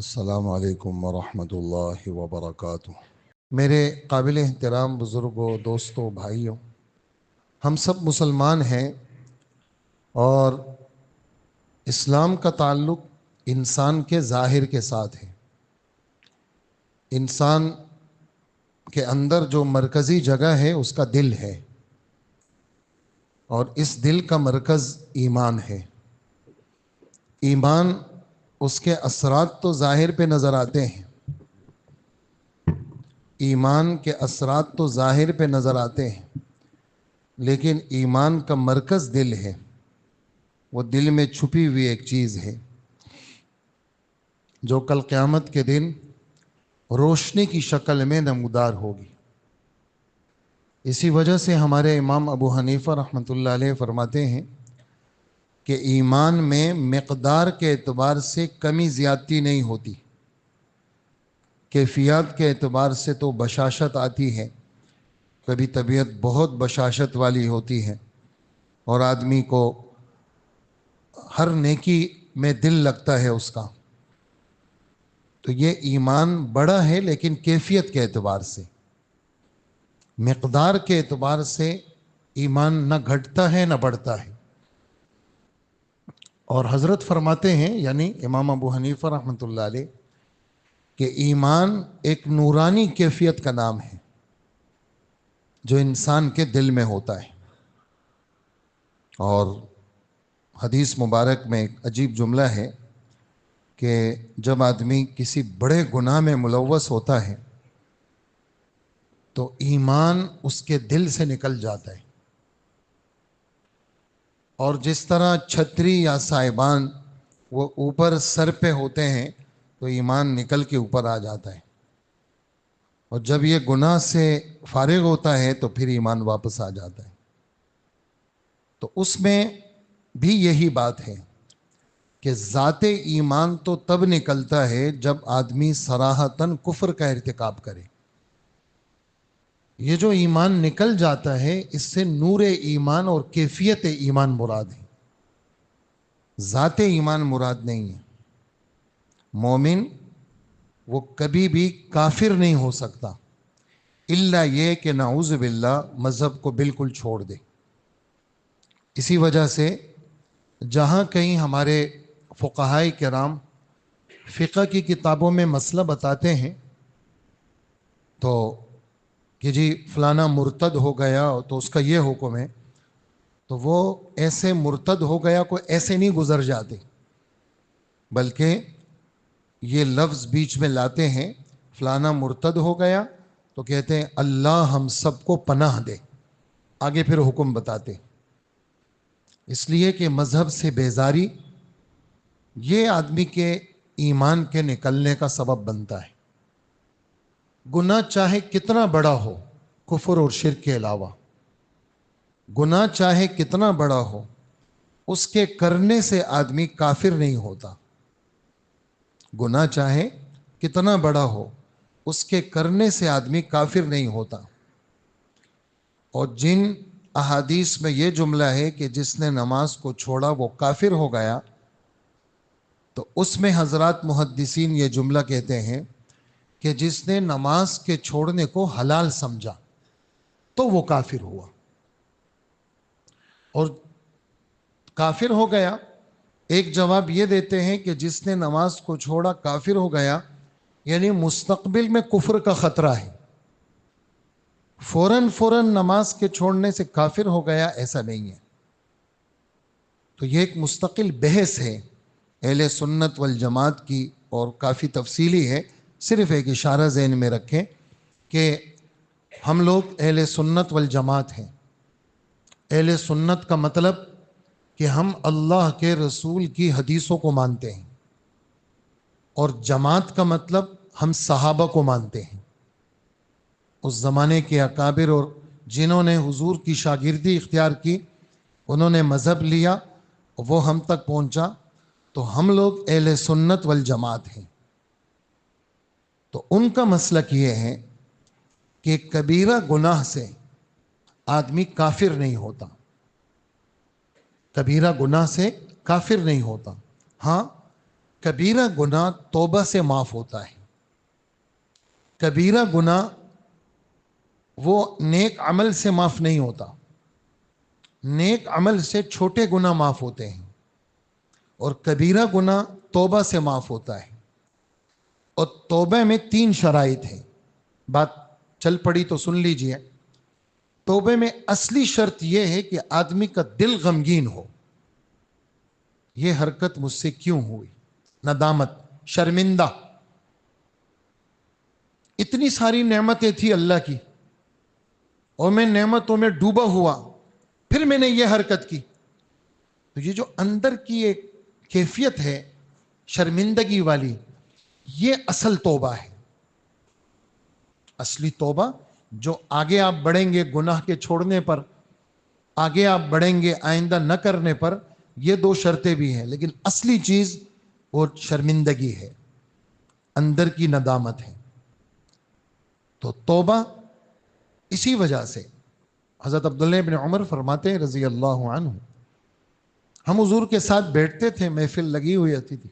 السلام علیکم ورحمۃ اللہ وبرکاتہ۔ میرے قابل احترام بزرگوں، دوستوں، بھائیوں، ہم سب مسلمان ہیں اور اسلام کا تعلق انسان کے ظاہر کے ساتھ ہے۔ انسان کے اندر جو مرکزی جگہ ہے اس کا دل ہے، اور اس دل کا مرکز ایمان ہے۔ ایمان، اس کے اثرات تو ظاہر پہ نظر آتے ہیں، ایمان کے اثرات تو ظاہر پہ نظر آتے ہیں، لیکن ایمان کا مرکز دل ہے، وہ دل میں چھپی ہوئی ایک چیز ہے جو کل قیامت کے دن روشنی کی شکل میں نمودار ہوگی۔ اسی وجہ سے ہمارے امام ابو حنیفہ رحمۃ اللہ علیہ فرماتے ہیں کہ ایمان میں مقدار کے اعتبار سے کمی زیادتی نہیں ہوتی، کیفیات کے اعتبار سے تو بشاشت آتی ہے۔ کبھی طبیعت بہت بشاشت والی ہوتی ہے اور آدمی کو ہر نیکی میں دل لگتا ہے اس کا، تو یہ ایمان بڑا ہے، لیکن کیفیت کے اعتبار سے، مقدار کے اعتبار سے ایمان نہ گھٹتا ہے نہ بڑھتا ہے۔ اور حضرت فرماتے ہیں، یعنی امام ابو حنیفہ رحمۃ اللہ علیہ، کہ ایمان ایک نورانی کیفیت کا نام ہے جو انسان کے دل میں ہوتا ہے۔ اور حدیث مبارک میں ایک عجیب جملہ ہے کہ جب آدمی کسی بڑے گناہ میں ملوث ہوتا ہے تو ایمان اس کے دل سے نکل جاتا ہے، اور جس طرح چھتری یا سائبان وہ اوپر سر پہ ہوتے ہیں تو ایمان نکل کے اوپر آ جاتا ہے، اور جب یہ گناہ سے فارغ ہوتا ہے تو پھر ایمان واپس آ جاتا ہے۔ تو اس میں بھی یہی بات ہے کہ ذات ایمان تو تب نکلتا ہے جب آدمی صراحتاً کفر کا ارتکاب کرے۔ یہ جو ایمان نکل جاتا ہے اس سے نور ایمان اور کیفیت ایمان مراد ہے، ذات ایمان مراد نہیں ہے۔ مومن وہ کبھی بھی کافر نہیں ہو سکتا الا یہ کہ نعوذ باللہ مذہب کو بالکل چھوڑ دے۔ اسی وجہ سے جہاں کہیں ہمارے فقہائے کرام فقہ کی کتابوں میں مسئلہ بتاتے ہیں تو کہ جی فلانا مرتد ہو گیا تو اس کا یہ حکم ہے، تو وہ ایسے مرتد ہو گیا کو ایسے نہیں گزر جاتے، بلکہ یہ لفظ بیچ میں لاتے ہیں، فلانا مرتد ہو گیا تو کہتے ہیں اللہ ہم سب کو پناہ دے، آگے پھر حکم بتاتے۔ اس لیے کہ مذہب سے بیزاری یہ آدمی کے ایمان کے نکلنے کا سبب بنتا ہے۔ گناہ چاہے کتنا بڑا ہو، کفر اور شرک کے علاوہ گناہ چاہے کتنا بڑا ہو، اس کے کرنے سے آدمی کافر نہیں ہوتا۔ گناہ چاہے کتنا بڑا ہو، اس کے کرنے سے آدمی کافر نہیں ہوتا۔ اور جن احادیث میں یہ جملہ ہے کہ جس نے نماز کو چھوڑا وہ کافر ہو گیا، تو اس میں حضرات محدثین یہ جملہ کہتے ہیں کہ جس نے نماز کے چھوڑنے کو حلال سمجھا تو وہ کافر ہوا، اور کافر ہو گیا۔ ایک جواب یہ دیتے ہیں کہ جس نے نماز کو چھوڑا کافر ہو گیا، یعنی مستقبل میں کفر کا خطرہ ہے، فوراً نماز کے چھوڑنے سے کافر ہو گیا ایسا نہیں ہے۔ تو یہ ایک مستقل بحث ہے اہل سنت والجماعت کی، اور کافی تفصیلی ہے، صرف ایک اشارہ ذہن میں رکھیں کہ ہم لوگ اہل سنت والجماعت ہیں۔ اہل سنت کا مطلب کہ ہم اللہ کے رسول کی حدیثوں کو مانتے ہیں، اور جماعت کا مطلب ہم صحابہ کو مانتے ہیں، اس زمانے کے اکابر، اور جنہوں نے حضور کی شاگردی اختیار کی، انہوں نے مذہب لیا، وہ ہم تک پہنچا، تو ہم لوگ اہل سنت والجماعت ہیں۔ تو ان کا مسلک یہ ہے کہ کبیرہ گناہ سے آدمی کافر نہیں ہوتا، کبیرہ گناہ سے کافر نہیں ہوتا۔ ہاں، کبیرہ گناہ توبہ سے معاف ہوتا ہے. کبیرہ گناہ وہ نیک عمل سے معاف نہیں ہوتا. نیک عمل سے چھوٹے گناہ معاف ہوتے ہیں اور کبیرہ گناہ توبہ سے معاف ہوتا ہے. اور توبہ میں 3 شرائط ہیں. بات چل پڑی تو سن لیجئے. توبہ میں اصلی شرط یہ ہے کہ آدمی کا دل غمگین ہو. یہ حرکت مجھ سے کیوں ہوئی؟ ندامت، شرمندہ. اتنی ساری نعمتیں تھی اللہ کی اور میں نعمتوں میں ڈوبا ہوا، پھر میں نے یہ حرکت کی. تو یہ جو اندر کی ایک کیفیت ہے شرمندگی والی، یہ اصل توبہ ہے. اصلی توبہ جو آگے آپ بڑھیں گے گناہ کے چھوڑنے پر، آگے آپ بڑھیں گے آئندہ نہ کرنے پر، یہ 2 شرطیں بھی ہیں، لیکن اصلی چیز وہ شرمندگی ہے، اندر کی ندامت ہے. تو توبہ اسی وجہ سے حضرت عبداللہ ابن عمر فرماتے ہیں رضی اللہ عنہ، ہم حضور کے ساتھ بیٹھتے تھے، محفل لگی ہوئی ہوتی تھی.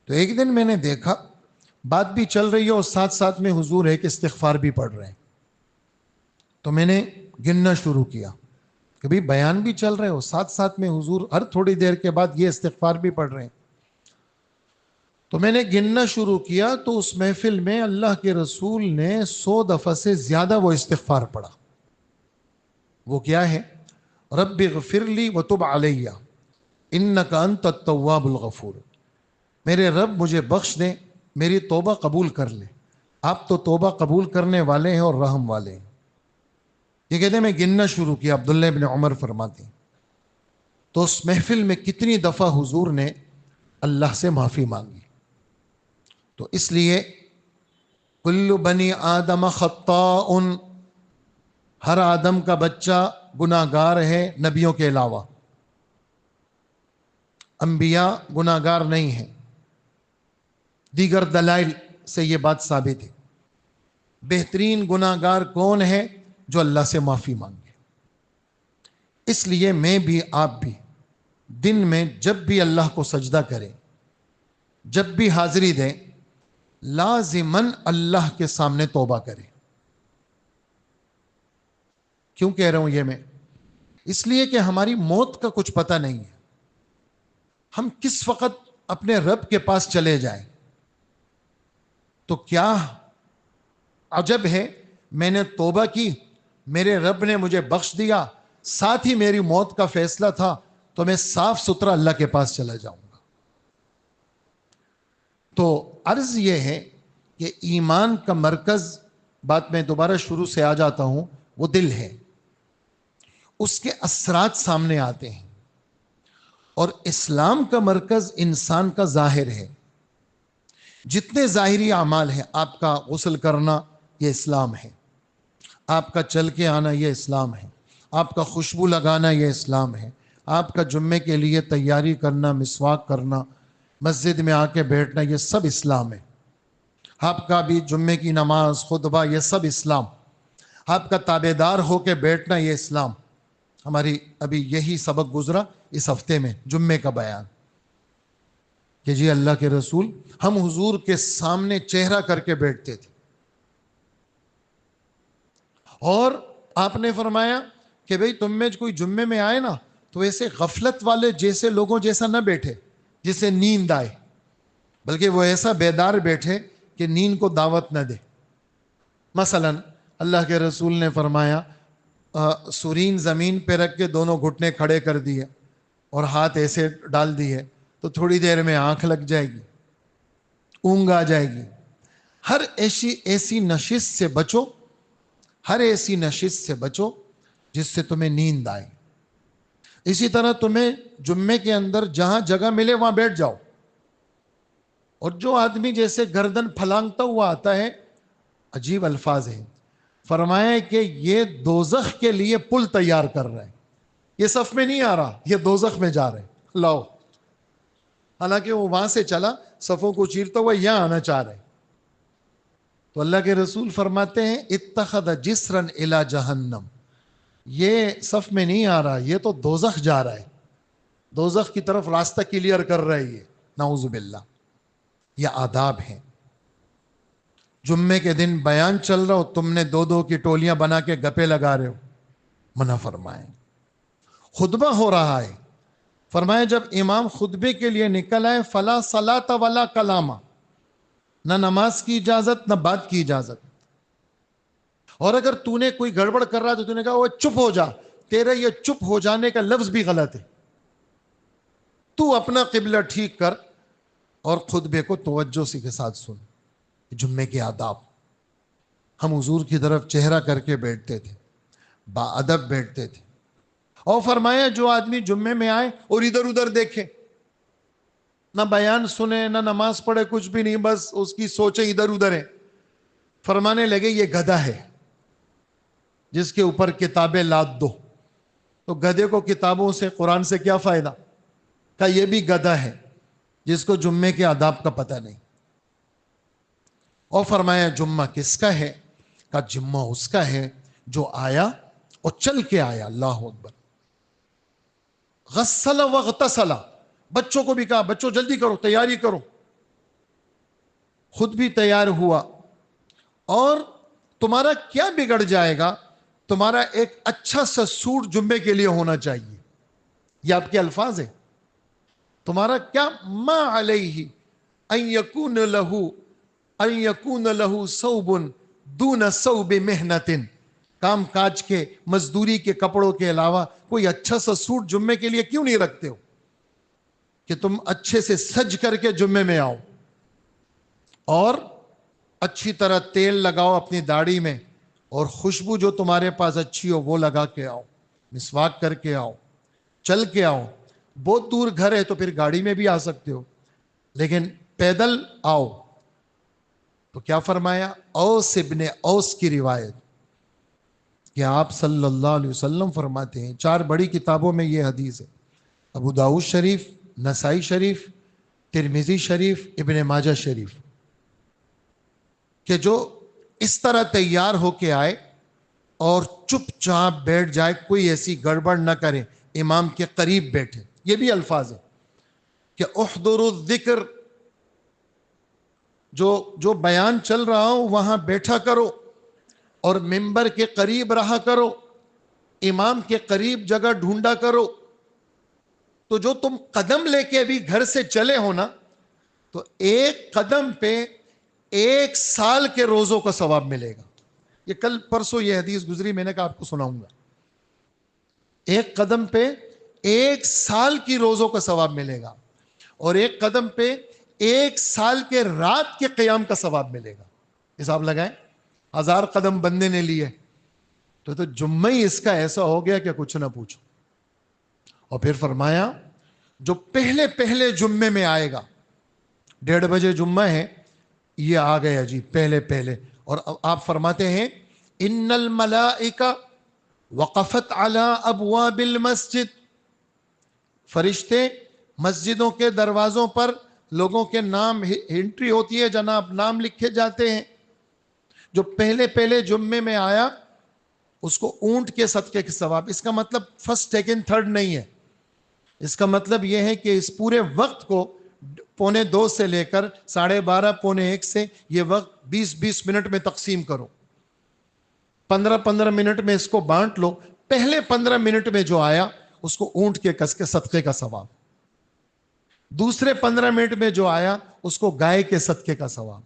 تو ایک دن میں نے دیکھا بات بھی چل رہی ہے اور ساتھ ساتھ میں حضور ایک استغفار بھی پڑھ رہے ہیں. تو میں نے گننا شروع کیا کہ بھئی بیان بھی چل رہے ہو، ساتھ ساتھ میں حضور ہر تھوڑی دیر کے بعد یہ استغفار بھی پڑھ رہے ہیں. تو میں نے گننا شروع کیا تو اس محفل میں اللہ کے رسول نے 100 دفعہ سے زیادہ وہ استغفار پڑھا. وہ کیا ہے؟ رب اغفر لی وتب علی انک انت التواب الغفور. میرے رب مجھے بخش دے، میری توبہ قبول کر لے، آپ تو توبہ قبول کرنے والے ہیں اور رحم والے ہیں. یہ کہتے ہیں میں گننا شروع کیا، عبداللہ ابن عمر فرماتے ہیں. تو اس محفل میں کتنی دفعہ حضور نے اللہ سے معافی مانگی. تو اس لیے کل بنی آدم خطاء، ہر آدم کا بچہ گناہ گار ہے نبیوں کے علاوہ. انبیاء گناہ گار نہیں ہیں. دیگر دلائل سے یہ بات ثابت ہے. بہترین گناہ گار کون ہے؟ جو اللہ سے معافی مانگے. اس لیے میں بھی آپ بھی دن میں جب بھی اللہ کو سجدہ کریں، جب بھی حاضری دیں، لازماً اللہ کے سامنے توبہ کریں. کیوں کہہ رہا ہوں یہ میں؟ اس لیے کہ ہماری موت کا کچھ پتہ نہیں ہے. ہم کس وقت اپنے رب کے پاس چلے جائیں. تو کیا عجب ہے، میں نے توبہ کی، میرے رب نے مجھے بخش دیا، ساتھ ہی میری موت کا فیصلہ تھا، تو میں صاف ستھرا اللہ کے پاس چلا جاؤں گا. تو عرض یہ ہے کہ ایمان کا مرکز، بات میں دوبارہ شروع سے آ جاتا ہوں، وہ دل ہے. اس کے اثرات سامنے آتے ہیں. اور اسلام کا مرکز انسان کا ظاہر ہے. جتنے ظاہری اعمال ہیں، آپ کا غسل کرنا یہ اسلام ہے، آپ کا چل کے آنا یہ اسلام ہے، آپ کا خوشبو لگانا یہ اسلام ہے، آپ کا جمعے کے لیے تیاری کرنا، مسواک کرنا، مسجد میں آ کے بیٹھنا، یہ سب اسلام ہے. آپ کا بھی جمعے کی نماز، خطبہ، یہ سب اسلام. آپ کا تابع دار ہو کے بیٹھنا یہ اسلام. ہماری ابھی یہی سبق گزرا اس ہفتے میں، جمعے کا بیان، کہ جی اللہ کے رسول ہم حضور کے سامنے چہرہ کر کے بیٹھتے تھے. اور آپ نے فرمایا کہ بھئی تم میں کوئی جمعے میں آئے نا تو ایسے غفلت والے جیسے لوگوں جیسا نہ بیٹھے جسے نیند آئے، بلکہ وہ ایسا بیدار بیٹھے کہ نیند کو دعوت نہ دے. مثلا اللہ کے رسول نے فرمایا سورین زمین پہ رکھ کے دونوں گھٹنے کھڑے کر دیے اور ہاتھ ایسے ڈال دیے تو تھوڑی دیر میں آنکھ لگ جائے گی، اونگ آ جائے گی. ہر ایسی نشست سے بچو، ہر ایسی نشست سے بچو جس سے تمہیں نیند آئے. اسی طرح تمہیں جمعے کے اندر جہاں جگہ ملے وہاں بیٹھ جاؤ. اور جو آدمی جیسے گردن پھلانگتا ہوا آتا ہے، عجیب الفاظ ہیں، فرمایا کہ یہ دوزخ کے لیے پل تیار کر رہے ہیں. یہ صف میں نہیں آ رہا، یہ دوزخ میں جا رہے ہیں. لاؤ، حالانکہ وہ وہاں سے چلا صفوں کو چیرتا ہوا یہاں آنا چاہ رہے ہیں. تو اللہ کے رسول فرماتے ہیں اتخذ جسرا الی جہنم، یہ صف میں نہیں آ رہا، یہ تو دوزخ جا رہا ہے، دوزخ کی طرف راستہ کلیئر کر رہا ہے یہ. نعوذ باللہ. یہ آداب ہیں. جمعے کے دن بیان چل رہا ہو، تم نے دو دو کی ٹولیاں بنا کے گپے لگا رہے ہو، منع فرمائیں. خطبہ ہو رہا ہے، فرمایا جب امام خطبے کے لیے نکل آئے فلا صلاۃ ولا کلام، نہ نماز کی اجازت نہ بات کی اجازت. اور اگر تو نے کوئی گڑبڑ کر رہا تو تو نے کہا وہ چپ ہو جا، تیرے یہ چپ ہو جانے کا لفظ بھی غلط ہے. تو اپنا قبلہ ٹھیک کر اور خطبے کو توجہ سے کے ساتھ سن. جمعے کے آداب. ہم حضور کی طرف چہرہ کر کے بیٹھتے تھے، با ادب بیٹھتے تھے. اور فرمایا جو آدمی جمعے میں آئے اور ادھر ادھر دیکھے، نہ بیان سنے نہ نماز پڑھے، کچھ بھی نہیں، بس اس کی سوچیں ادھر ادھر ہیں، فرمانے لگے یہ گدھا ہے جس کے اوپر کتابیں لاد دو. تو گدھے کو کتابوں سے، قرآن سے کیا فائدہ؟ کہ یہ بھی گدھا ہے جس کو جمعے کے آداب کا پتہ نہیں. اور فرمایا جمعہ کس کا ہے؟ کہ جمعہ اس کا ہے جو آیا اور چل کے آیا. اللہ اکبر. غسل واغتسل، بچوں کو بھی کہا بچوں جلدی کرو، تیاری کرو. خود بھی تیار ہوا. اور تمہارا کیا بگڑ جائے گا؟ تمہارا ایک اچھا سا سوٹ جمعے کے لیے ہونا چاہیے. یہ آپ کے الفاظ ہیں. تمہارا کیا ما علیہ ان یکون لہ ثوب دون ثوب محنت، کام کاج کے مزدوری کے کپڑوں کے علاوہ کوئی اچھا سا سوٹ جمعے کے لیے کیوں نہیں رکھتے ہو کہ تم اچھے سے سج کر کے جمعے میں آؤ، اور اچھی طرح تیل لگاؤ اپنی داڑھی میں، اور خوشبو جو تمہارے پاس اچھی ہو وہ لگا کے آؤ، مسواک کر کے آؤ، چل کے آؤ. بہت دور گھر ہے تو پھر گاڑی میں بھی آ سکتے ہو، لیکن پیدل آؤ. تو کیا فرمایا؟ اوس ابن اوس کی روایت کہ آپ صلی اللہ علیہ وسلم فرماتے ہیں، 4 بڑی کتابوں میں یہ حدیث ہے، ابو داؤد شریف، نسائی شریف، ترمذی شریف، ابن ماجہ شریف، کہ جو اس طرح تیار ہو کے آئے اور چپ چاپ بیٹھ جائے، کوئی ایسی گڑبڑ نہ کرے، امام کے قریب بیٹھے. یہ بھی الفاظ ہے کہ احضروا الذکر، جو بیان چل رہا ہو وہاں بیٹھا کرو اور ممبر کے قریب رہا کرو، امام کے قریب جگہ ڈھونڈا کرو. تو جو تم قدم لے کے ابھی گھر سے چلے ہو نا، تو ایک قدم پہ 1 سال کے روزوں کا ثواب ملے گا. یہ کل پرسوں یہ حدیث گزری، میں نے کہا آپ کو سناؤں گا. ایک قدم پہ 1 سال کی روزوں کا ثواب ملے گا، اور ایک قدم پہ 1 سال کے رات کے قیام کا ثواب ملے گا. حساب لگائیں، 1000 قدم بندے نے لیے تو جمعہ ہی اس کا ایسا ہو گیا کہ کچھ نہ پوچھو. اور پھر فرمایا جو پہلے پہلے جمعے میں آئے گا، 1:30 بجے جمعہ ہے، یہ آ گیا جی پہلے پہلے. اور آپ فرماتے ہیں ان الملائکہ وقفت علی ابواب المسجد، فرشتے مسجدوں کے دروازوں پر لوگوں کے نام انٹری ہوتی ہے، جناب نام لکھے جاتے ہیں. جو پہلے پہلے جمعے میں آیا اس کو اونٹ کے صدقے کے ثواب. اس کا مطلب فرسٹ سیکنڈ تھرڈ نہیں ہے، اس کا مطلب یہ ہے کہ اس پورے وقت کو 1:45 سے لے کر 12:30 1:45 سے یہ وقت 20-20 منٹ میں تقسیم کرو، 15-15 منٹ میں اس کو بانٹ لو. پہلے 15 منٹ میں جو آیا اس کو اونٹ کے کس کے صدقے کا ثواب، دوسرے 15 منٹ میں جو آیا اس کو گائے کے صدقے کا ثواب،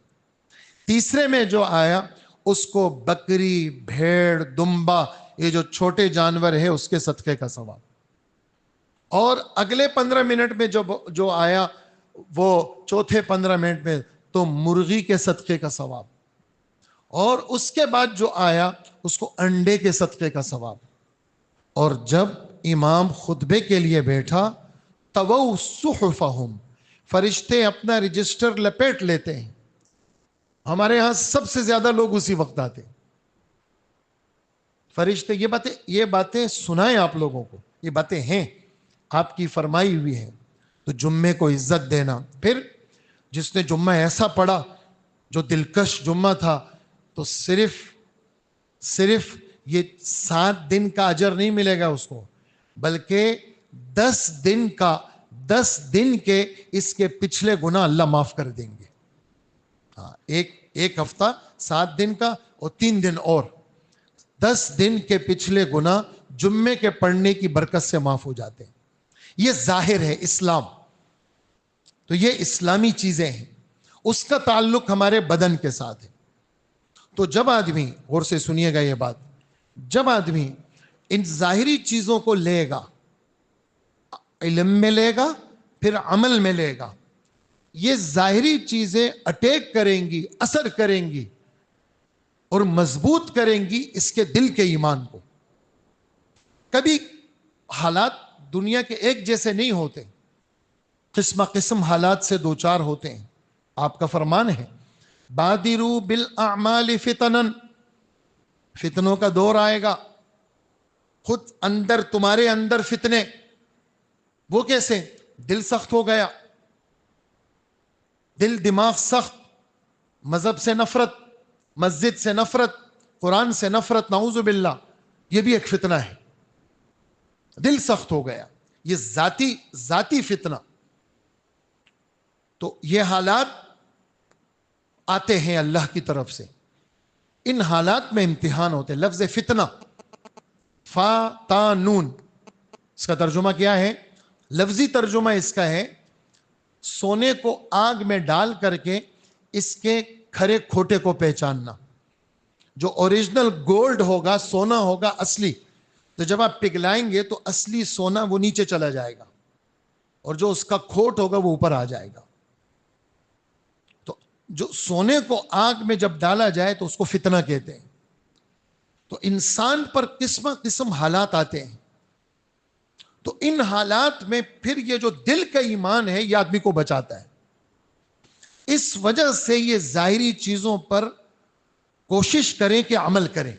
تیسرے میں جو آیا اس کو بکری، بھیڑ، دمبا، یہ جو چھوٹے جانور ہے اس کے صدقے کا ثواب، اور اگلے 15 منٹ میں جو آیا وہ چوتھے 15 منٹ میں تو مرغی کے صدقے کا ثواب، اور اس کے بعد جو آیا اس کو انڈے کے صدقے کا ثواب. اور جب امام خطبے کے لیے بیٹھا طووا صحفہم، فرشتے اپنا رجسٹر لپیٹ لیتے ہیں. ہمارے ہاں سب سے زیادہ لوگ اسی وقت آتے ہیں. فرشتے یہ باتیں سنائیں آپ لوگوں کو، یہ باتیں ہیں آپ کی فرمائی ہوئی ہیں. تو جمعے کو عزت دینا. پھر جس نے جمعہ ایسا پڑھا جو دلکش جمعہ تھا، تو صرف یہ 7 دن کا اجر نہیں ملے گا اس کو، بلکہ 10 دن کے اس کے پچھلے گناہ اللہ معاف کر دیں گے. ہاں، ایک ہفتہ 7 دن کا اور 3 دن اور 10 دن کے پچھلے گناہ جمعے کے پڑھنے کی برکت سے معاف ہو جاتے ہیں. یہ ظاہر ہے اسلام. تو یہ اسلامی چیزیں ہیں. اس کا تعلق ہمارے بدن کے ساتھ ہے. تو جب آدمی، غور سے سنیے گا یہ بات، جب آدمی ان ظاہری چیزوں کو لے گا، علم میں لے گا پھر عمل میں لے گا، یہ ظاہری چیزیں اٹیک کریں گی، اثر کریں گی اور مضبوط کریں گی اس کے دل کے ایمان کو. کبھی حالات دنیا کے ایک جیسے نہیں ہوتے، قسم قسم حالات سے دوچار ہوتے ہیں. آپ کا فرمان ہے بادروا بالاعمال فتنا، فتنوں کا دور آئے گا. خود اندر، تمہارے اندر فتنے. وہ کیسے؟ دل سخت ہو گیا، دل دماغ سخت، مذہب سے نفرت، مسجد سے نفرت، قرآن سے نفرت، نعوذ باللہ. یہ بھی ایک فتنہ ہے. دل سخت ہو گیا، یہ ذاتی فتنہ. تو یہ حالات آتے ہیں اللہ کی طرف سے. ان حالات میں امتحان ہوتے. لفظ فتنہ، فا تا نون، اس کا ترجمہ کیا ہے؟ لفظی ترجمہ اس کا ہے سونے کو آگ میں ڈال کر کے اس کے کھرے کھوٹے کو پہچاننا. جو اوریجنل گولڈ ہوگا، سونا ہوگا اصلی، تو جب آپ پگھلائیں گے تو اصلی سونا وہ نیچے چلا جائے گا اور جو اس کا کھوٹ ہوگا وہ اوپر آ جائے گا. تو جو سونے کو آگ میں جب ڈالا جائے تو اس کو فتنہ کہتے ہیں. تو انسان پر قسم قسم حالات آتے ہیں. تو ان حالات میں پھر یہ جو دل کا ایمان ہے یہ آدمی کو بچاتا ہے. اس وجہ سے یہ ظاہری چیزوں پر کوشش کریں کہ عمل کریں.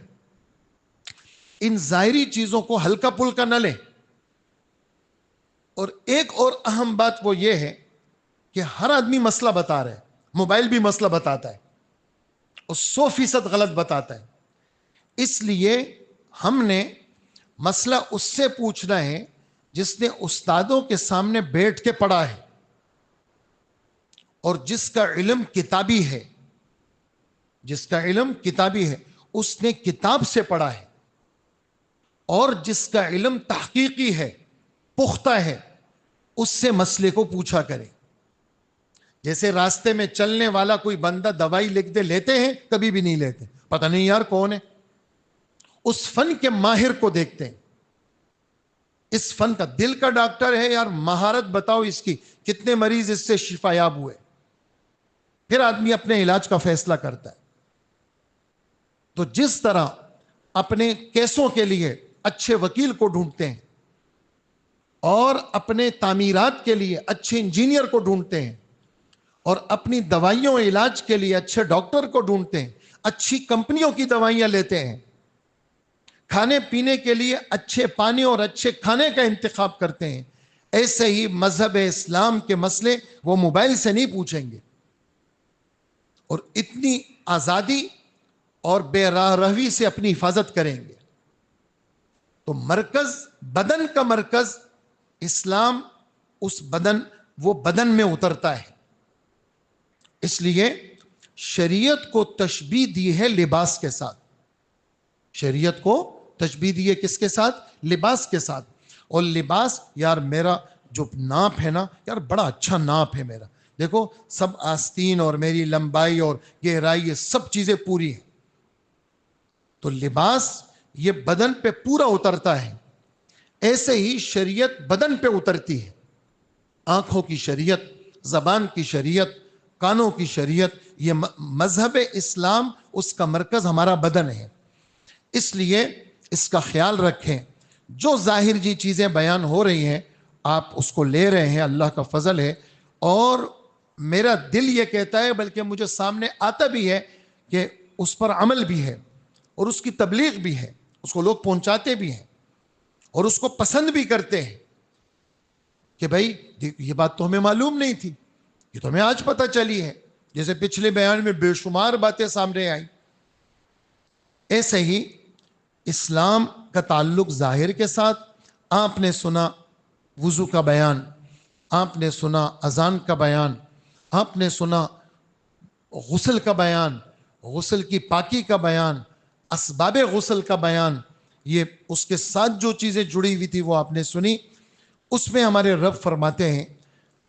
ان ظاہری چیزوں کو ہلکا پھلکا نہ لیں. اور ایک اور اہم بات وہ یہ ہے کہ ہر آدمی مسئلہ بتا رہا ہے. موبائل بھی مسئلہ بتاتا ہے اور 100% غلط بتاتا ہے. اس لیے ہم نے مسئلہ اس سے پوچھنا ہے جس نے استادوں کے سامنے بیٹھ کے پڑھا ہے اور جس کا علم کتابی ہے. جس کا علم کتابی ہے، اس نے کتاب سے پڑھا ہے. اور جس کا علم تحقیقی ہے، پختہ ہے، اس سے مسئلے کو پوچھا کرے. جیسے راستے میں چلنے والا کوئی بندہ دوائی لکھ دے، لیتے ہیں؟ کبھی بھی نہیں لیتے. پتہ نہیں یار کون ہے. اس فن کے ماہر کو دیکھتے ہیں. اس فن کا، دل کا ڈاکٹر ہے یار، مہارت بتاؤ اس کی، کتنے مریض اس سے شفا یاب ہوئے. پھر آدمی اپنے علاج کا فیصلہ کرتا ہے. تو جس طرح اپنے کیسوں کے لیے اچھے وکیل کو ڈھونڈتے ہیں اور اپنے تعمیرات کے لیے اچھے انجینئر کو ڈھونڈتے ہیں اور اپنی دوائیوں علاج کے لیے اچھے ڈاکٹر کو ڈھونڈتے ہیں، اچھی کمپنیوں کی دوائیاں لیتے ہیں، کھانے پینے کے لیے اچھے پانی اور اچھے کھانے کا انتخاب کرتے ہیں، ایسے ہی مذہب اسلام کے مسئلے وہ موبائل سے نہیں پوچھیں گے اور اتنی آزادی اور بے راہ روی سے اپنی حفاظت کریں گے. تو مرکز، بدن کا مرکز اسلام، اس بدن، وہ بدن میں اترتا ہے. اس لیے شریعت کو تشبیہ دی ہے لباس کے ساتھ. شریعت کو تشبیہ دی ہے کس کے ساتھ؟ لباس کے ساتھ. اور لباس، یار میرا جو ناپ ہے نا یار، بڑا اچھا ناپ ہے میرا، دیکھو سب آستین اور میری لمبائی اور گہرائی، یہ سب چیزیں پوری ہیں. تو لباس یہ بدن پہ پورا اترتا ہے. ایسے ہی شریعت بدن پہ اترتی ہے. آنکھوں کی شریعت، زبان کی شریعت، کانوں کی شریعت. یہ مذہب اسلام، اس کا مرکز ہمارا بدن ہے. اس لیے اس کا خیال رکھیں. جو ظاہر جی چیزیں بیان ہو رہی ہیں آپ اس کو لے رہے ہیں، اللہ کا فضل ہے. اور میرا دل یہ کہتا ہے، بلکہ مجھے سامنے آتا بھی ہے کہ اس پر عمل بھی ہے اور اس کی تبلیغ بھی ہے، اس کو لوگ پہنچاتے بھی ہیں اور اس کو پسند بھی کرتے ہیں کہ بھائی یہ بات تو ہمیں معلوم نہیں تھی، یہ تو ہمیں آج پتہ چلی ہے. جیسے پچھلے بیان میں بے شمار باتیں سامنے آئیں. ایسے ہی اسلام کا تعلق ظاہر کے ساتھ. آپ نے سنا وضو کا بیان، آپ نے سنا اذان کا بیان، آپ نے سنا غسل کا بیان، غسل کی پاکی کا بیان، اسباب غسل کا بیان، یہ اس کے ساتھ جو چیزیں جڑی ہوئی تھی وہ آپ نے سنی. اس میں ہمارے رب فرماتے ہیں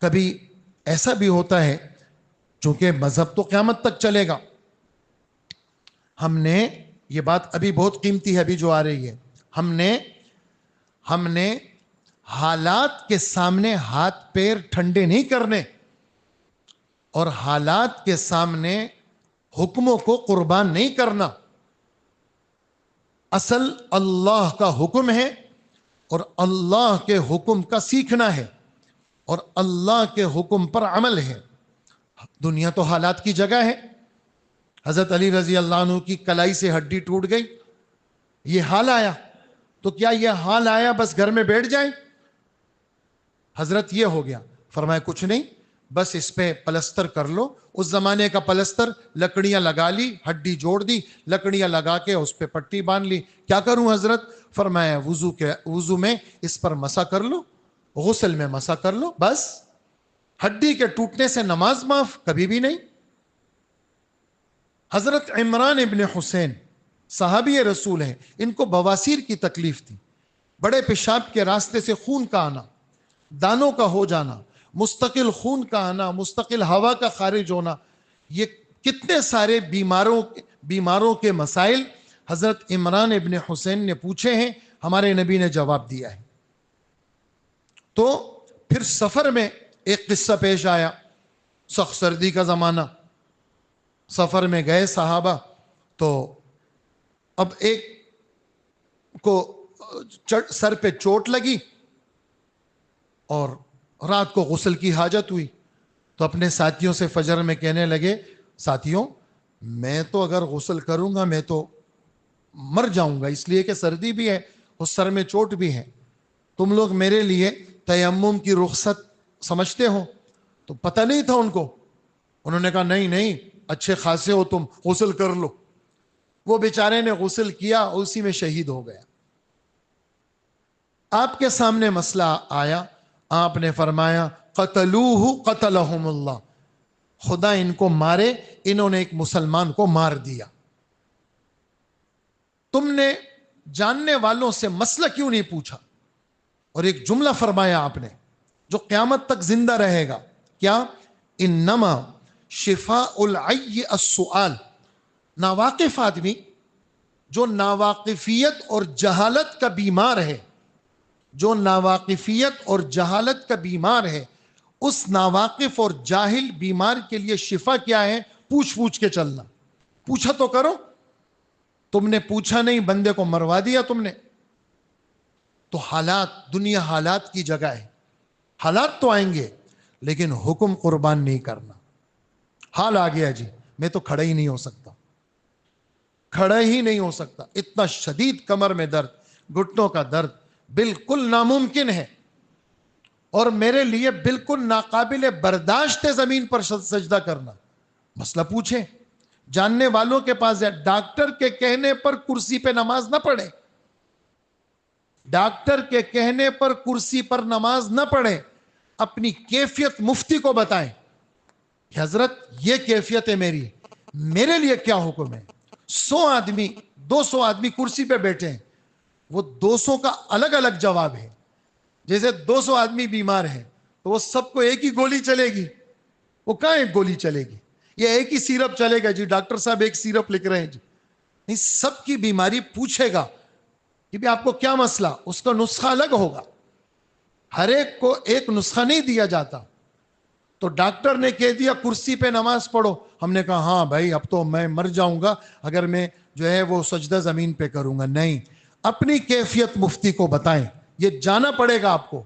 کبھی ایسا بھی ہوتا ہے، چونکہ مذہب تو قیامت تک چلے گا. ہم نے یہ بات ابھی بہت قیمتی ہے ابھی جو آ رہی ہے، ہم نے حالات کے سامنے ہاتھ پیر ٹھنڈے نہیں کرنے اور حالات کے سامنے حکموں کو قربان نہیں کرنا. اصل اللہ کا حکم ہے اور اللہ کے حکم کا سیکھنا ہے اور اللہ کے حکم پر عمل ہے. دنیا تو حالات کی جگہ ہے. حضرت علی رضی اللہ عنہ کی کلائی سے ہڈی ٹوٹ گئی، یہ حال آیا، تو کیا یہ حال آیا بس گھر میں بیٹھ جائیں؟ حضرت یہ ہو گیا، فرمایا کچھ نہیں، بس اس پہ پلستر کر لو. اس زمانے کا پلستر، لکڑیاں لگا لی، ہڈی جوڑ دی، لکڑیاں لگا کے اس پہ پٹی باندھ لی. کیا کروں حضرت؟ فرمایا وضو میں اس پر مسا کر لو، غسل میں مسا کر لو، بس. ہڈی کے ٹوٹنے سے نماز معاف؟ کبھی بھی نہیں. حضرت عمران ابن حسین صحابی رسول ہیں، ان کو بواسیر کی تکلیف تھی، بڑے پیشاب کے راستے سے خون کا آنا، دانوں کا ہو جانا، مستقل خون کا آنا، مستقل ہوا کا خارج ہونا، یہ کتنے سارے بیماروں کے مسائل حضرت عمران ابن حسین نے پوچھے ہیں، ہمارے نبی نے جواب دیا ہے. تو پھر سفر میں ایک قصہ پیش آیا، سخت سردی کا زمانہ، سفر میں گئے صحابہ، تو اب ایک کو سر پہ چوٹ لگی اور رات کو غسل کی حاجت ہوئی، تو اپنے ساتھیوں سے فجر میں کہنے لگے، ساتھیوں میں تو اگر غسل کروں گا میں تو مر جاؤں گا، اس لیے کہ سردی بھی ہے اور سر میں چوٹ بھی ہے، تم لوگ میرے لیے تیمم کی رخصت سمجھتے ہو؟ تو پتہ نہیں تھا ان کو. انہوں نے کہا نہیں اچھے خاصے ہو تم، غسل کر لو. وہ بیچارے نے غسل کیا، اسی میں شہید ہو گیا. آپ کے سامنے مسئلہ آیا، آپ نے فرمایا قتلوہ قتلہم اللہ، خدا ان کو مارے، انہوں نے ایک مسلمان کو مار دیا. تم نے جاننے والوں سے مسئلہ کیوں نہیں پوچھا؟ اور ایک جملہ فرمایا آپ نے جو قیامت تک زندہ رہے گا، کیا؟ انما شفاء العی السؤال. ناواقف آدمی جو ناواقفیت اور جہالت کا بیمار ہے، جو ناواقفیت اور جہالت کا بیمار ہے، اس ناواقف اور جاہل بیمار کے لیے شفا کیا ہے؟ پوچھ کے چلنا. پوچھا تو کرو. تم نے پوچھا نہیں، بندے کو مروا دیا تم نے. تو حالات، دنیا حالات کی جگہ ہے. حالات تو آئیں گے لیکن حکم قربان نہیں کرنا. حال آ گیا جی، میں تو کھڑا ہی نہیں ہو سکتا، کھڑا ہی نہیں ہو سکتا، اتنا شدید کمر میں درد، گھٹنوں کا درد، بالکل ناممکن ہے اور میرے لیے بالکل ناقابل برداشت ہے زمین پر سجدہ کرنا. مسئلہ پوچھیں، جاننے والوں کے پاس ہے. ڈاکٹر کے کہنے پر کرسی پہ نماز نہ پڑھے، ڈاکٹر کے کہنے پر کرسی پر نماز نہ پڑھے، اپنی کیفیت مفتی کو بتائیں کہ حضرت یہ کیفیت ہے میری، میرے لیے کیا حکم ہے. 100 آدمی 200 آدمی کرسی پہ بیٹھے ہیں، وہ 200 کا الگ الگ جواب ہے. جیسے 200 آدمی بیمار ہیں تو وہ سب کو ایک ہی گولی چلے گی؟ وہ کہاں ایک گولی چلے گی؟ یہ ایک ہی سیرپ چلے گا جی، ڈاکٹر صاحب ایک سیرپ لکھ رہے ہیں جی. نہیں، سب کی بیماری پوچھے گا کہ بھی آپ کو کیا مسئلہ، اس کا نسخہ الگ ہوگا. ہر ایک کو ایک نسخہ نہیں دیا جاتا. تو ڈاکٹر نے کہہ دیا کرسی پہ نماز پڑھو، ہم نے کہا ہاں بھائی اب تو میں مر جاؤں گا اگر میں جو ہے وہ سجدہ زمین پہ کروں گا. نہیں، اپنی کیفیت مفتی کو بتائیں، یہ جانا پڑے گا آپ کو،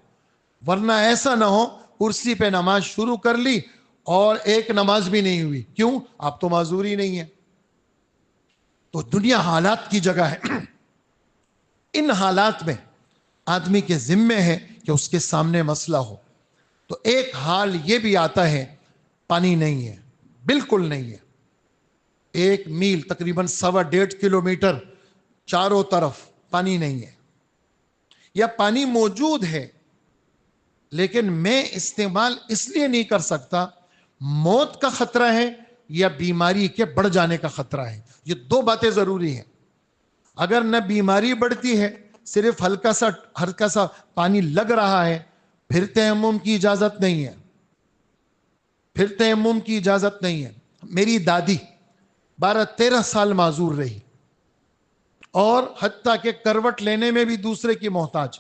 ورنہ ایسا نہ ہو کرسی پہ نماز شروع کر لی اور ایک نماز بھی نہیں ہوئی. کیوں؟ آپ تو معذور ہی نہیں ہے. تو دنیا حالات کی جگہ ہے. ان حالات میں آدمی کے ذمے ہے کہ اس کے سامنے مسئلہ ہو. تو ایک حال یہ بھی آتا ہے، پانی نہیں ہے، بالکل نہیں ہے، 1 میل تقریباً 1.5 کلومیٹر چاروں طرف پانی نہیں ہے، یا پانی موجود ہے لیکن میں استعمال اس لیے نہیں کر سکتا، موت کا خطرہ ہے یا بیماری کے بڑھ جانے کا خطرہ ہے. یہ دو باتیں ضروری ہیں. اگر نہ بیماری بڑھتی ہے, صرف ہلکا سا پانی لگ رہا ہے, پھر تیمم کی اجازت نہیں ہے. پھر تیمم کی اجازت نہیں ہے. میری دادی 12-13 سال معذور رہی, اور حتیٰ کہ کروٹ لینے میں بھی دوسرے کی محتاج.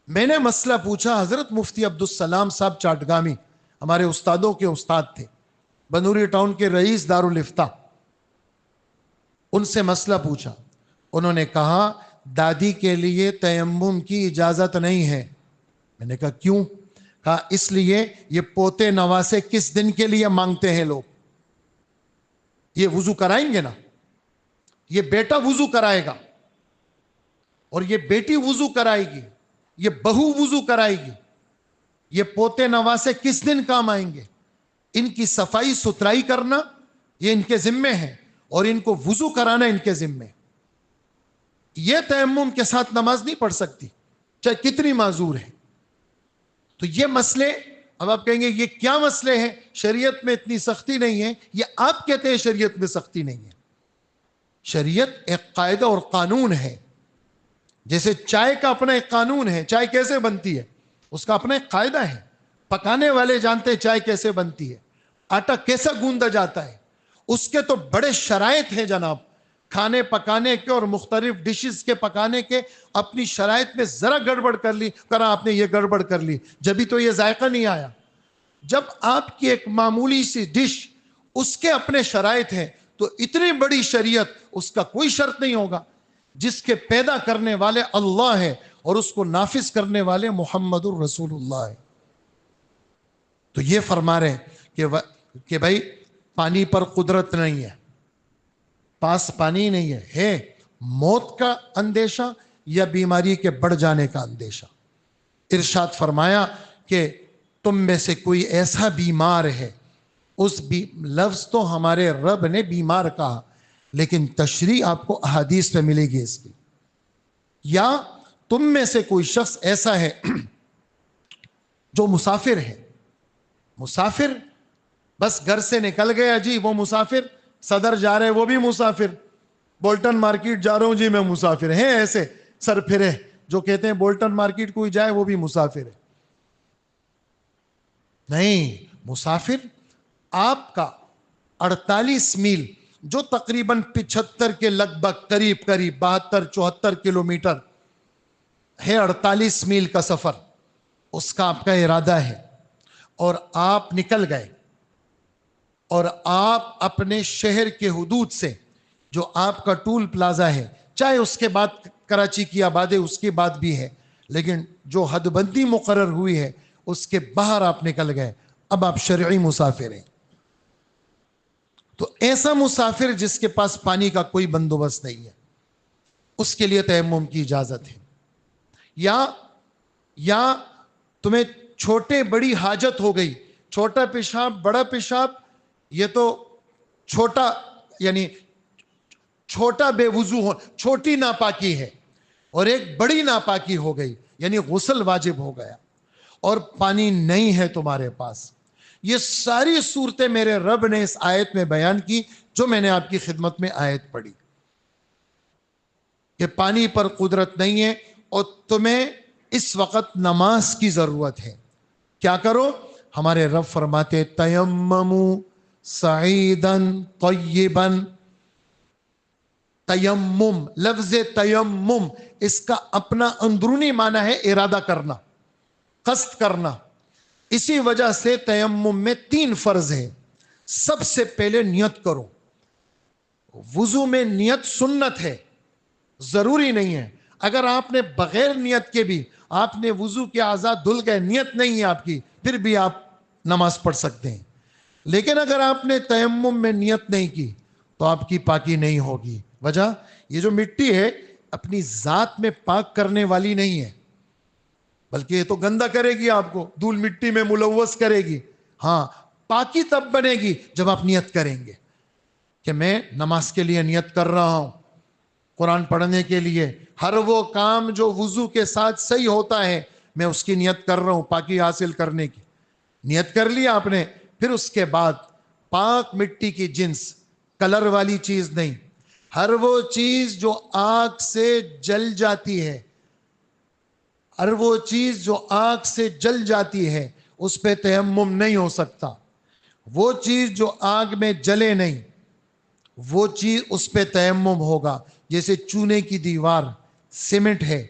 میں نے مسئلہ پوچھا, حضرت مفتی عبدالسلام صاحب چاٹگامی ہمارے استادوں کے استاد تھے, بنوری ٹاؤن کے رئیس دارالافتاء, ان سے مسئلہ پوچھا. انہوں نے کہا دادی کے لیے تیمم کی اجازت نہیں ہے. میں نے کہا کیوں؟ کہا اس لیے یہ پوتے نواسے کس دن کے لیے مانگتے ہیں لوگ. یہ وضو کرائیں گے نا, یہ بیٹا وضو کرائے گا, اور یہ بیٹی وضو کرائے گی, یہ بہو وضو کرائے گی, یہ پوتے نواسے کس دن کام آئیں گے؟ ان کی صفائی ستھرائی کرنا یہ ان کے ذمے ہے, اور ان کو وضو کرانا ان کے ذمے. یہ تیمم کے ساتھ نماز نہیں پڑھ سکتی چاہے کتنی معذور ہے. تو یہ مسئلے, اب آپ کہیں گے یہ کیا مسئلے ہیں, شریعت میں اتنی سختی نہیں ہے. یہ آپ کہتے ہیں شریعت میں سختی نہیں ہے. شریعت ایک قاعدہ اور قانون ہے. جیسے چائے کا اپنا ایک قانون ہے, چائے کیسے بنتی ہے اس کا اپنا ایک قاعدہ ہے. پکانے والے جانتے ہیں چائے کیسے بنتی ہے, آٹا کیسا گوندا جاتا ہے, اس کے تو بڑے شرائط ہیں جناب. کھانے پکانے کے اور مختلف ڈشز کے پکانے کے اپنی شرائط میں ذرا گڑبڑ کر لی, کرا آپ نے یہ گڑبڑ کر لی, جبھی تو یہ ذائقہ نہیں آیا. جب آپ کی ایک معمولی سی ڈش اس کے اپنے شرائط ہیں, تو اتنی بڑی شریعت اس کا کوئی شرط نہیں ہوگا. جس کے پیدا کرنے والے اللہ ہے اور اس کو نافذ کرنے والے محمد الرسول اللہ ہے. تو یہ فرما رہے ہیں کہ بھائی پانی پر قدرت نہیں ہے, پاس پانی نہیں ہے موت کا اندیشہ یا بیماری کے بڑھ جانے کا اندیشہ. ارشاد فرمایا کہ تم میں سے کوئی ایسا بیمار ہے, اس لفظ تو ہمارے رب نے بیمار کہا, لیکن تشریح آپ کو احادیث میں ملے گی اس کی. یا تم میں سے کوئی شخص ایسا ہے جو مسافر ہے. مسافر بس گھر سے نکل گیا جی, وہ مسافر. صدر جا رہے وہ بھی مسافر, بولٹن مارکیٹ جا رہا ہوں جی میں مسافر. ہیں ایسے سر پھرے جو کہتے ہیں بولٹن مارکیٹ کوئی جائے وہ بھی مسافر ہے. نہیں, مسافر آپ کا 48 میل جو تقریباً 75 کے لگ بھگ قریب 72-74 کلومیٹر ہے, 48 میل کا سفر اس کا آپ کا ارادہ ہے, اور آپ نکل گئے, اور آپ اپنے شہر کے حدود سے جو آپ کا ٹول پلازا ہے, چاہے اس کے بعد کراچی کی آبادی اس کی بات بھی ہے, لیکن جو حد بندی مقرر ہوئی ہے اس کے باہر آپ نکل گئے, اب آپ شرعی مسافر ہیں. تو ایسا مسافر جس کے پاس پانی کا کوئی بندوبست نہیں ہے, اس کے لیے تیمم کی اجازت ہے. یا تمہیں چھوٹے بڑی حاجت ہو گئی, چھوٹا پیشاب بڑا پیشاب, یہ تو چھوٹا یعنی چھوٹا بے وضو ہو, چھوٹی ناپاکی ہے, اور ایک بڑی ناپاکی ہو گئی یعنی غسل واجب ہو گیا, اور پانی نہیں ہے تمہارے پاس. یہ ساری صورتیں میرے رب نے اس آیت میں بیان کی جو میں نے آپ کی خدمت میں آیت پڑھی, کہ پانی پر قدرت نہیں ہے اور تمہیں اس وقت نماز کی ضرورت ہے. کیا کرو؟ ہمارے رب فرماتے تیمموا سعیدا طیبا. تیمم, لفظ تیمم اس کا اپنا اندرونی معنی ہے ارادہ کرنا, قصد کرنا. اسی وجہ سے تیمم میں 3 فرض ہیں. سب سے پہلے نیت کرو. وضو میں نیت سنت ہے, ضروری نہیں ہے. اگر آپ نے بغیر نیت کے بھی آپ نے وضو کے اعضاء دھل گئے, نیت نہیں ہے آپ کی, پھر بھی آپ نماز پڑھ سکتے ہیں. لیکن اگر آپ نے تیمم میں نیت نہیں کی تو آپ کی پاکی نہیں ہوگی. وجہ یہ جو مٹی ہے اپنی ذات میں پاک کرنے والی نہیں ہے, بلکہ یہ تو گندا کرے گی آپ کو, دھول مٹی میں ملوث کرے گی. ہاں, پاکی تب بنے گی جب آپ نیت کریں گے کہ میں نماز کے لیے نیت کر رہا ہوں, قرآن پڑھنے کے لیے, ہر وہ کام جو وضو کے ساتھ صحیح ہوتا ہے میں اس کی نیت کر رہا ہوں پاکی حاصل کرنے کی. نیت کر لی آپ نے, پھر اس کے بعد پاک مٹی کی جنس، کلر والی چیز نہیں، ہر وہ چیز جو آگ سے جل جاتی ہے، ہر وہ چیز جو آگ سے جل جاتی ہے اس پہ تیمم نہیں ہو سکتا۔ وہ چیز جو آگ میں جلے نہیں، وہ چیز اس پہ تیمم ہوگا۔ جیسے چونے کی دیوار، سیمنٹ ہے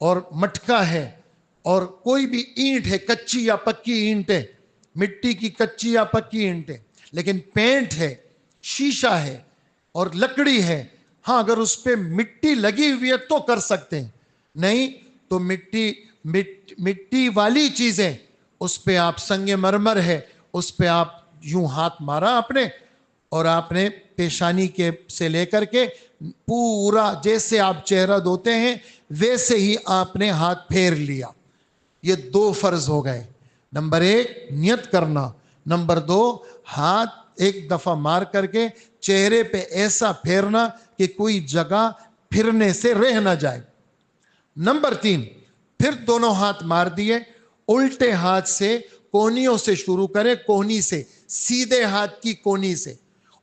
اور مٹکا ہے اور کوئی بھی اینٹ ہے، کچی یا پکی اینٹ ہے، مٹی کی کچی یا پکی اینٹ ہے، لیکن پینٹ ہے، شیشہ ہے اور لکڑی ہے، ہاں اگر اس پہ مٹی لگی ہوئی ہے تو کر سکتے ہیں، نہیں تو مٹی والی چیزیں، اس پہ آپ سنگ مرمر ہے، اس پہ آپ یوں ہاتھ مارا اپنے، اور آپ نے پیشانی کے سے لے کر کے پورا جیسے آپ چہرہ دھوتے ہیں ویسے ہی آپ نے ہاتھ پھیر لیا۔ یہ 2 فرض ہو گئے۔ نمبر 1 نیت کرنا، نمبر 2 ہاتھ ایک دفعہ مار کر کے چہرے پہ ایسا پھیرنا کہ کوئی جگہ پھرنے سے رہ نہ جائے۔ نمبر 3 پھر دونوں ہاتھ مار دیے، الٹے ہاتھ سے کونیوں سے شروع کریں، کونی سے، سیدھے ہاتھ کی کونی سے،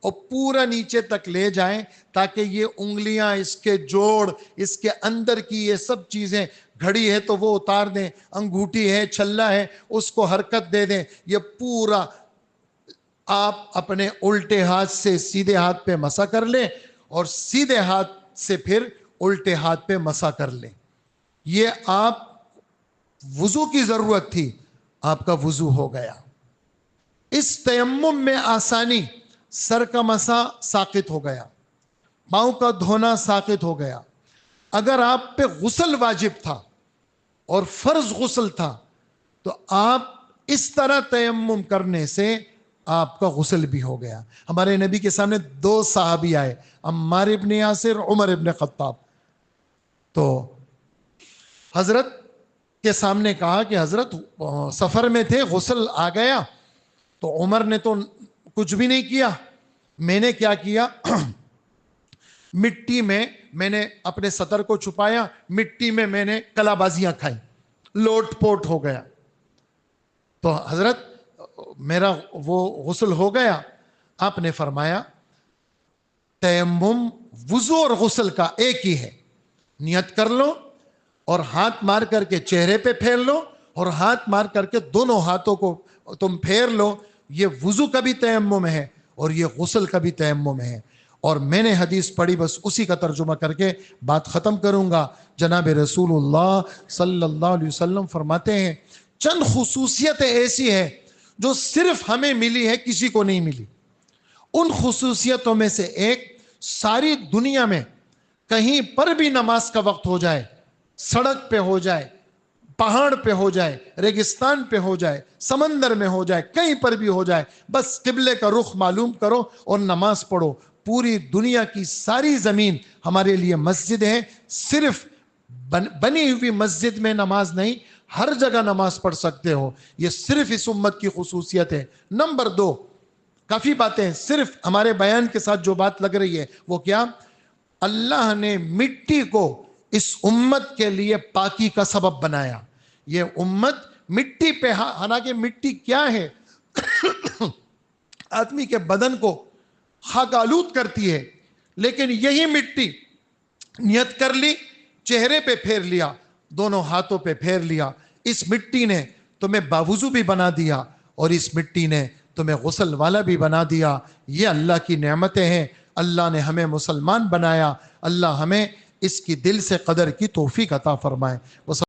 اور پورا نیچے تک لے جائیں تاکہ یہ انگلیاں، اس کے جوڑ، اس کے اندر کی یہ سب چیزیں، گھڑی ہے تو وہ اتار دیں، انگوٹھی ہے، چھلا ہے، اس کو حرکت دے دیں، یہ پورا آپ اپنے الٹے ہاتھ سے سیدھے ہاتھ پہ مسا کر لیں اور سیدھے ہاتھ سے پھر الٹے ہاتھ پہ مسا کر لیں۔ یہ آپ وضو کی ضرورت تھی، آپ کا وضو ہو گیا۔ اس تیمم میں آسانی، سر کا مسا ساقط ہو گیا، پاؤں کا دھونا ساقط ہو گیا۔ اگر آپ پہ غسل واجب تھا اور فرض غسل تھا تو آپ اس طرح تیمم کرنے سے آپ کا غسل بھی ہو گیا۔ ہمارے نبی کے سامنے 2 صحابی آئے، عمار ابن یاسر، عمر ابن خطاب، تو حضرت کے سامنے کہا کہ حضرت سفر میں تھے، غسل آ گیا، تو عمر نے تو کچھ بھی نہیں کیا، میں نے کیا کیا، مٹی میں میں نے اپنے سطر کو چھپایا، مٹی میں نے کلا بازیاں کھائیں، لوٹ پوٹ ہو گیا۔ تو حضرت میرا وہ غسل ہو گیا؟ آپ نے فرمایا تیمم وضو اور غسل کا ایک ہی ہے، نیت کر لو اور ہاتھ مار کر کے چہرے پہ پھیر لو اور ہاتھ مار کر کے دونوں ہاتھوں کو تم پھیر لو، یہ وضو کا بھی تیمم ہے اور یہ غسل کا بھی تیمم ہے۔ اور میں نے حدیث پڑھی، بس اسی کا ترجمہ کر کے بات ختم کروں گا۔ جناب رسول اللہ صلی اللہ علیہ وسلم فرماتے ہیں چند خصوصیتیں ایسی ہیں جو صرف ہمیں ملی ہے، کسی کو نہیں ملی۔ ان خصوصیتوں میں سے ایک، ساری دنیا میں کہیں پر بھی نماز کا وقت ہو جائے، سڑک پہ ہو جائے، پہاڑ پہ ہو جائے، ریگستان پہ ہو جائے، سمندر میں ہو جائے، کہیں پر بھی ہو جائے، بس قبلے کا رخ معلوم کرو اور نماز پڑھو۔ پوری دنیا کی ساری زمین ہمارے لیے مسجد ہے، صرف بنی ہوئی مسجد میں نماز نہیں، ہر جگہ نماز پڑھ سکتے ہو، یہ صرف اس امت کی خصوصیت ہے۔ نمبر 2، کافی باتیں صرف ہمارے بیان کے ساتھ جو بات لگ رہی ہے وہ کیا، اللہ نے مٹی کو اس امت کے لیے پاکی کا سبب بنایا۔ یہ امت مٹی پہ، حالانکہ مٹی کیا ہے آدمی کے بدن کو خاک آلود کرتی ہے، لیکن یہی مٹی نیت کر لی، چہرے پہ پھیر لیا، دونوں ہاتھوں پہ پھیر لیا، اس مٹی نے تمہیں باوضو بھی بنا دیا اور اس مٹی نے تمہیں غسل والا بھی بنا دیا۔ یہ اللہ کی نعمتیں ہیں، اللہ نے ہمیں مسلمان بنایا، اللہ ہمیں اس کی دل سے قدر کی توفیق عطا فرمائے۔